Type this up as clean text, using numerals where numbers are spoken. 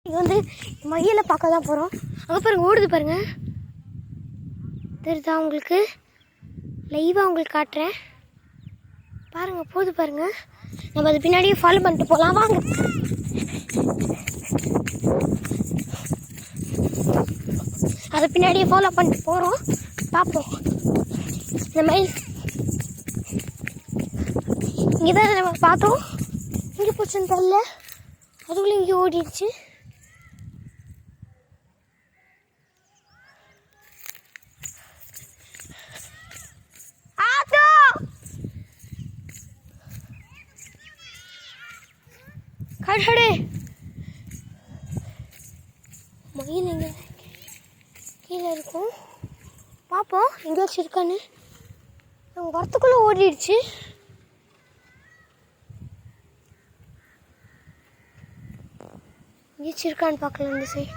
இங்கே வந்து மயிலை பார்க்க தான் போகிறோம். அங்கே பாருங்கள், ஓடுது பாருங்கள், தெரியுதா உங்களுக்கு? லைவாக உங்களுக்கு காட்டுறேன் பாருங்கள், போகுது பாருங்கள். நம்ம அது பின்னாடியே ஃபாலோ பண்ணிட்டு போகலாம் வாங்க. அதை பின்னாடியே ஃபாலோ பண்ணிட்டு போகிறோம், பார்ப்போம். இந்த மயில் இங்கே தான் நம்ம பார்த்தோம், இங்கே போச்சுன்னு தெரியல, அதுக்குள்ளே இங்கே ஓடிடுச்சு. கடே மயில் எங்கே கீழே இருக்கும், பார்ப்போம் எங்கேயாச்சும் இருக்கான்னு. நாங்கள் வரத்துக்குள்ளே ஓடிடுச்சு. எங்கேயாச்சும் இருக்கான்னு பார்க்கலாம் இந்த சைடு.